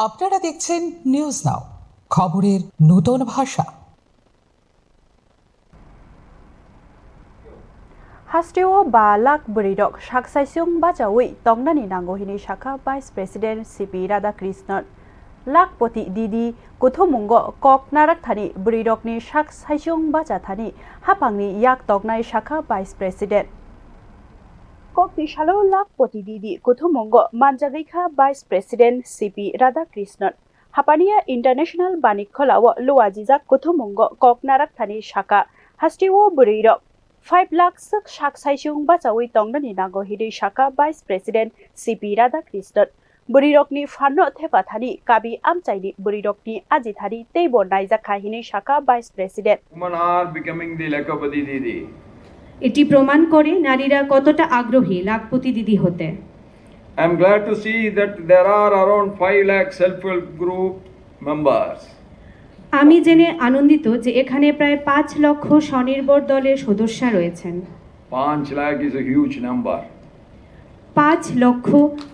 আপনারা দেখছেন news now, খবরের নতুন ভাষা। Hasteo ba lak beridok saksaisung bacawi tongnani nango hini shaka Vice President CP Radhakrishnan lak poti didi kuthumungo kok narak thani beridokni saksaisung baca thani hapangni yak tognai shaka Vice President kok ni shalo lak poti didi kuthumungo manjagaikha Vice President CP Radhakrishnan hapania International Banik kholawo luajijak kuthumungo kok narak thani shaka Hasteo beridok 5 lakh sak saisung bacawi tongnani nango hidei shaka Vice President CP Radhakrishnan burirokni fanno thepa thani kabi amchaini burirokni aji thari teibo naijaka hini shaka Vice President women are becoming the lakapati didi. এটি প্রমাণ করে নারীরা কতটা আগ্রহী লাখপতি দিদি হতে। I am glad to see that there are around 5 lakh self-help group members. আমি জেনে আনন্দিত যে এখানে প্রায় 5 লক্ষ স্বনির্ভর দলের সদস্য রয়েছেন। 5 lakh is a huge number. 5 লক্ষ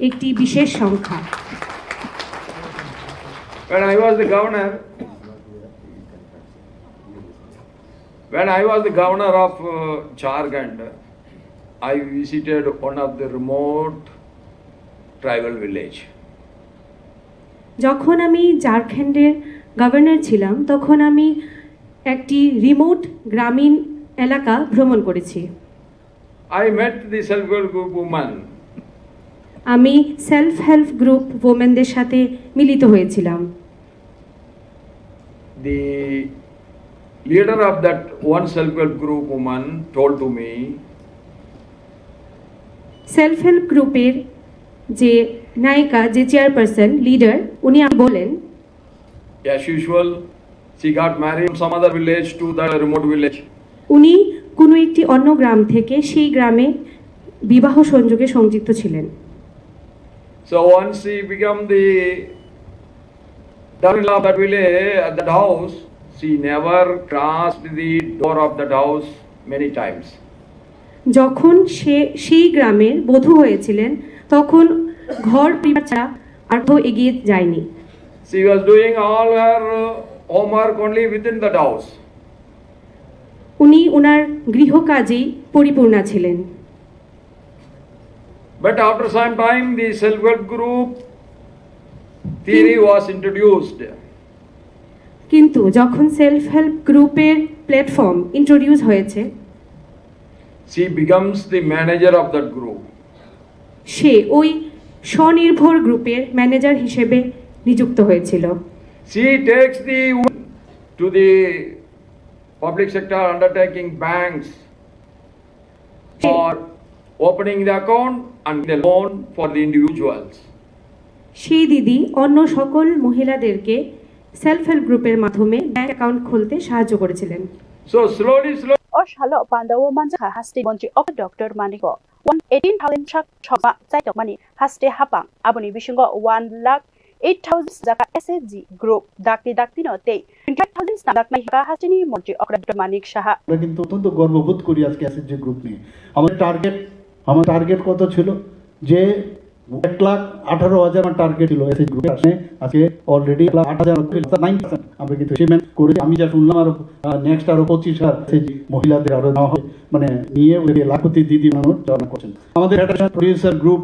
একটি বিশেষ সংখ্যা। When I was the governor of Jharkhand, I visited one of the remote tribal village. যখন আমি ঝাড়খণ্ডের গভর্নর ছিলাম তখন আমি একটি রিমোট গ্রামীণ এলাকা ভ্রমণ করেছি। I met the self-help group women. আমি সেলফ হেল্প গ্রুপ ওমেনদের সাথে মিলিত হয়েছিলাম। The leader of that one self-help group woman told to me, self help গ্রুপের যে নায়িকা যে চেয়ারপারসন লিডার উনি বলেন as usual, she got married from some other village to that remote village. উনি কোনো একটি অন্য গ্রাম থেকে সেই গ্রামে বিবাহ সংযোগে সংযুক্ত ছিলেন। So once she became the daughter-in-law of that village at that house, she never crossed the door of that house many times. যখন সে সেই গ্রামের বধূ হয়েছিলেন তখন ঘর পরিবার ছাড়া আর কোথাও এগিয়ে যায়নি। She was doing all her homework only within that house. উনি ওনার গৃহকাজেই পরিপূর্ণা ছিলেন। But after some time, the self-help group theory was introduced. কিন্তু যখন সেলফ হেল্প গ্রুপের প্ল্যাটফর্ম ইন্ট্রোডিউস হয়েছে She becomes the manager of that group. সে ওই স্বনির্ভর গ্রুপের manager হিসেবে নিযুক্ত হয়েছিল। She takes the women to the public sector undertaking banks for opening the account and the loan for the individuals. সেই দিদি অন্য সকল মহিলাদেরকে সেলফ হেল্প গ্রুপের মাধ্যমে ব্যাংক অ্যাকাউন্ট খুলতে সাহায্য করেছিলেন। So slowly o shalo pandawo manja hasti monji ok Dr. Maniko 18,000 shak choma chaitok mani haste hapang aboni bisingo 1,08,000 jaka SSG group dakti no tei 20,000 dakmai ka hastini monji ok Dr. Manik saha আমরা কিন্তু অত্যন্ত গর্ববোধ করি আজকে SSG group নিয়ে। আমার target কত ছিল যে 1,18,000 টার্গেট ছিল এসএসজি গ্রুপে। আজকে অলরেডি 1,08,000 আমরা কিন্তু অ্যাচিভমেন্ট করেছি। আমি যা শুনলাম আরো নেক্সট আরো 25,000 এসএসজি মহিলাদের আরো নেওয়া হবে, মানে নিয়ে ওদের লাখপতি দিদি বানানোর চেষ্টা করছেন। আমাদের federation producer group,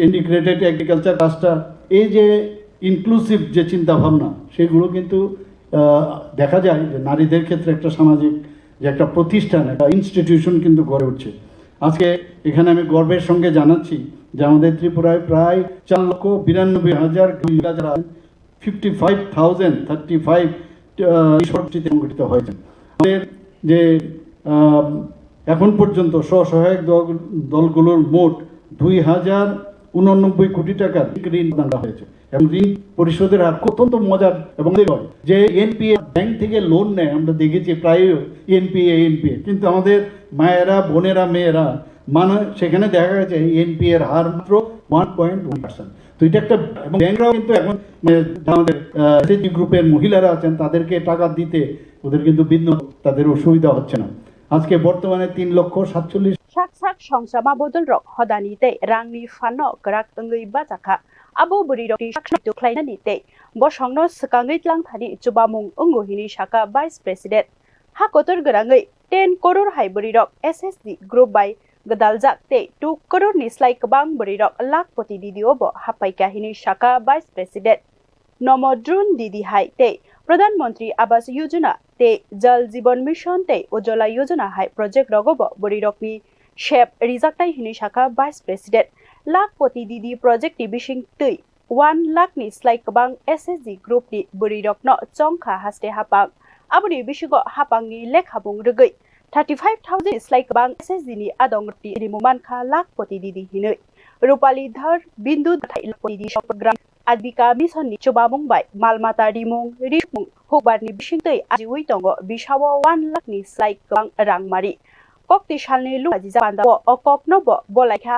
integrated agriculture cluster, এই যে ইনক্লুসিভ যে চিন্তা ভাবনা সেগুলো কিন্তু দেখা যায় যে নারীদের ক্ষেত্রে একটা সামাজিক যে একটা প্রতিষ্ঠান, একটা ইনস্টিটিউশন কিন্তু গড়ে উঠছে। আজকে এখানে আমি গর্বের সঙ্গে জানাচ্ছি যে আমাদের ত্রিপুরায় প্রায় 4,92,000 মহিলা যারা 55,035 সংগঠিত হয়েছেন। আমাদের যে এখন পর্যন্ত স্বসহায়ক দলগুলোর মোট 2,089 কোটি টাকার ঋণ দান হয়েছে এবং ঋণ পরিশোধের হার অত্যন্ত মজার এবং যে এনপিএ ব্যাংক থেকে লোন নেয় আমরা দেখেছি প্রায় এনপিএ, কিন্তু আমাদের মায়েরা, বোনেরা, মেয়েরা সেখানে দেখা গেছে এনপিএ এর হার মাত্র 1.1%। তো এটা একটা, এবং ব্যাংকরাও কিন্তু এখন আমাদের এসএসজি গ্রুপের মহিলারা আছেন তাদেরকে টাকা দিতে ওদের কিন্তু তাদের অসুবিধা হচ্ছে না। আজকে বর্তমানে 3,47,000 sak sak songsama bodol rok hodani te rangni fanno grak ngei bajaka abo buri rok sak tu klaina ni te bo songno sakangei tlang thani chubamung ungu hini saka vice president ha kotor grangai 10 crore hai buri rok ssd group by gadaljak te 2 crore ni slai kabang buri rok lakpoti didio bo hapai ka hini saka vice president nomodrun didi hai te प्रधानमंत्री आवास योजना ते जल जीवन mission ते उज्ज्वला योजना high project रगब बड़ी रकनी shape रिजाक्टाई हिनी शाखा vice president लाखपति दीदी प्रोजेक्ट नि बिसिं तै 1 लाख नि स्लाइ कबां एसएसजी ग्रुप नि बड़ी रकनो चंखा हास्ते हापां आबनि बिसिगो हापांनि लेखाबुं रगै 35000 स्लाइ कबां एसएसजी नि आदंगति रिमुमानखा लाखपति दीदी हिनै रूपाली धर बिंदु लाखपति दी प्रोग्राम आदिका मिशन नि चुबामुं बाय मालमाता रिमुं रिमुं हुबारनि बिसिंतै आजिवै दंग बिसावो 1 लाख नि स्लाइ कबां रांमारि कक्ति सालनि लुआजि जाबान्दा अककनो बलाइखा